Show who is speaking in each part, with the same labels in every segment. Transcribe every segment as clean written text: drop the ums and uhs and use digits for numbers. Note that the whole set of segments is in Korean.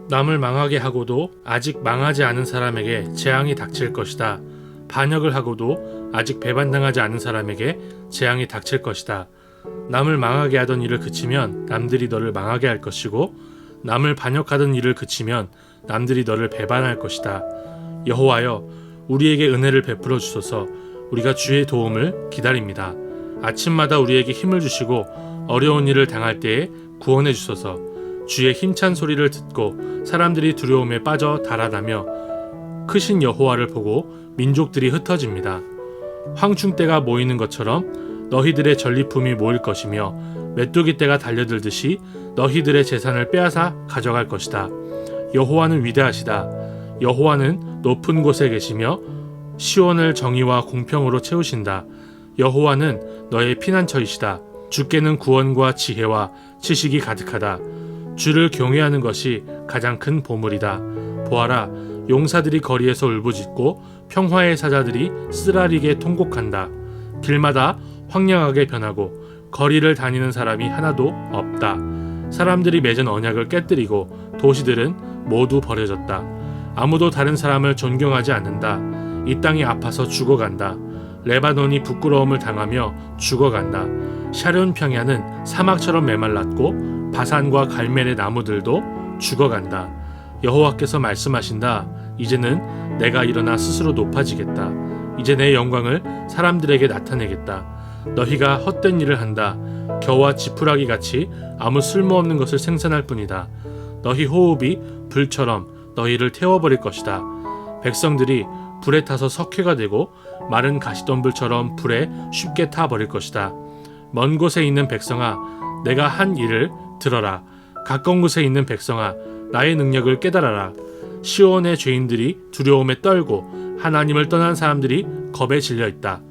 Speaker 1: 남을 망하게 하고도 아직 망하지 않은 사람에게 재앙이 닥칠 것이다. 반역을 하고도 아직 배반당하지 않은 사람에게 재앙이 닥칠 것이다. 남을 망하게 하던 일을 그치면 남들이 너를 망하게 할 것이고, 남을 반역하던 일을 그치면 남들이 너를 배반할 것이다. 여호와여, 우리에게 은혜를 베풀어 주소서. 우리가 주의 도움을 기다립니다. 아침마다 우리에게 힘을 주시고 어려운 일을 당할 때에 구원해 주소서. 주의 힘찬 소리를 듣고 사람들이 두려움에 빠져 달아나며 크신 여호와를 보고 민족들이 흩어집니다. 황충대가 모이는 것처럼 너희들의 전리품이 모일 것이며, 메뚜기 떼가 달려들듯이 너희들의 재산을 빼앗아 가져갈 것이다. 여호와는 위대하시다. 여호와는 높은 곳에 계시며 시온을 정의와 공평으로 채우신다. 여호와는 너의 피난처이시다. 주께는 구원과 지혜와 지식이 가득하다. 주를 경외하는 것이 가장 큰 보물이다. 보아라, 용사들이 거리에서 울부짖고 평화의 사자들이 쓰라리게 통곡한다. 길마다 황량하게 변하고 거리를 다니는 사람이 하나도 없다. 사람들이 맺은 언약을 깨뜨리고 도시들은 모두 버려졌다. 아무도 다른 사람을 존경하지 않는다. 이 땅이 아파서 죽어간다. 레바논이 부끄러움을 당하며 죽어간다. 샤론 평야는 사막처럼 메말랐고 바산과 갈멜의 나무들도 죽어간다. 여호와께서 말씀하신다. 이제는 내가 일어나 스스로 높아지겠다. 이제 내 영광을 사람들에게 나타내겠다. 너희가 헛된 일을 한다. 겨와 지푸라기 같이 아무 쓸모없는 것을 생산할 뿐이다. 너희 호흡이 불처럼 너희를 태워버릴 것이다. 백성들이 불에 타서 석회가 되고 마른 가시덤불처럼 불에 쉽게 타버릴 것이다. 먼 곳에 있는 백성아, 내가 한 일을 들어라. 가까운 곳에 있는 백성아, 나의 능력을 깨달아라. 시온의 죄인들이 두려움에 떨고 하나님을 떠난 사람들이 겁에 질려 있다.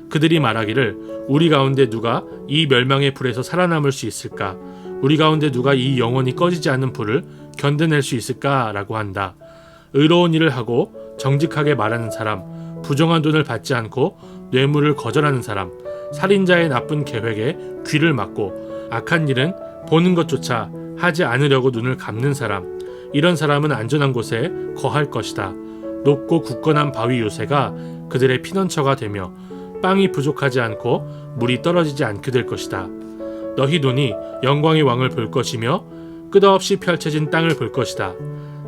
Speaker 1: 그들이 말하기를, 우리 가운데 누가 이 멸망의 불에서 살아남을 수 있을까? 우리 가운데 누가 이 영원히 꺼지지 않는 불을 견뎌낼 수 있을까? 라고 한다. 의로운 일을 하고 정직하게 말하는 사람, 부정한 돈을 받지 않고 뇌물을 거절하는 사람, 살인자의 나쁜 계획에 귀를 막고 악한 일은 보는 것조차 하지 않으려고 눈을 감는 사람, 이런 사람은 안전한 곳에 거할 것이다. 높고 굳건한 바위 요새가 그들의 피난처가 되며 빵이 부족하지 않고 물이 떨어지지 않게 될 것이다. 너희 눈이 영광의 왕을 볼 것이며 끝없이 펼쳐진 땅을 볼 것이다.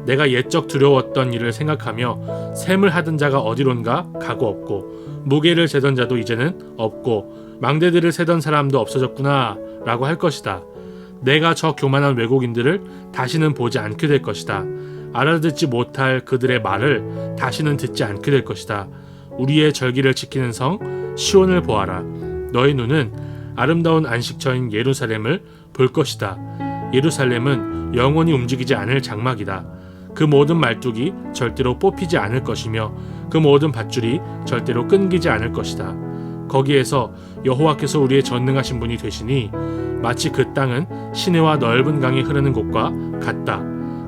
Speaker 1: 내가 옛적 두려웠던 일을 생각하며 셈을 하던 자가 어디론가 가고 없고, 무게를 재던 자도 이제는 없고, 망대들을 세던 사람도 없어졌구나 라고 할 것이다. 내가 저 교만한 외국인들을 다시는 보지 않게 될 것이다. 알아듣지 못할 그들의 말을 다시는 듣지 않게 될 것이다. 우리의 절기를 지키는 성 시온을 보아라. 너의 눈은 아름다운 안식처인 예루살렘을 볼 것이다. 예루살렘은 영원히 움직이지 않을 장막이다. 그 모든 말뚝이 절대로 뽑히지 않을 것이며 그 모든 밧줄이 절대로 끊기지 않을 것이다. 거기에서 여호와께서 우리의 전능하신 분이 되시니 마치 그 땅은 시내와 넓은 강이 흐르는 곳과 같다.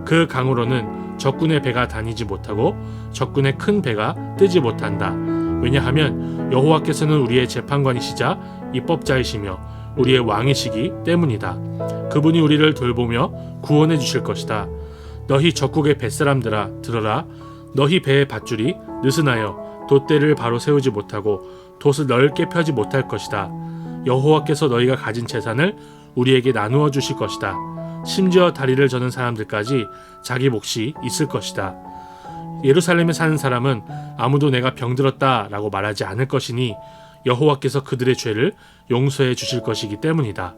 Speaker 1: 그 강으로는 적군의 배가 다니지 못하고 적군의 큰 배가 뜨지 못한다. 왜냐하면 여호와께서는 우리의 재판관이시자 입법자이시며 우리의 왕이시기 때문이다. 그분이 우리를 돌보며 구원해 주실 것이다. 너희 적국의 뱃사람들아, 들어라. 너희 배의 밧줄이 느슨하여 돛대를 바로 세우지 못하고 돛을 넓게 펴지 못할 것이다. 여호와께서 너희가 가진 재산을 우리에게 나누어 주실 것이다. 심지어 다리를 저는 사람들까지 자기 몫이 있을 것이다. 예루살렘에 사는 사람은 아무도 내가 병들었다 라고 말하지 않을 것이니 여호와께서 그들의 죄를 용서해 주실 것이기 때문이다.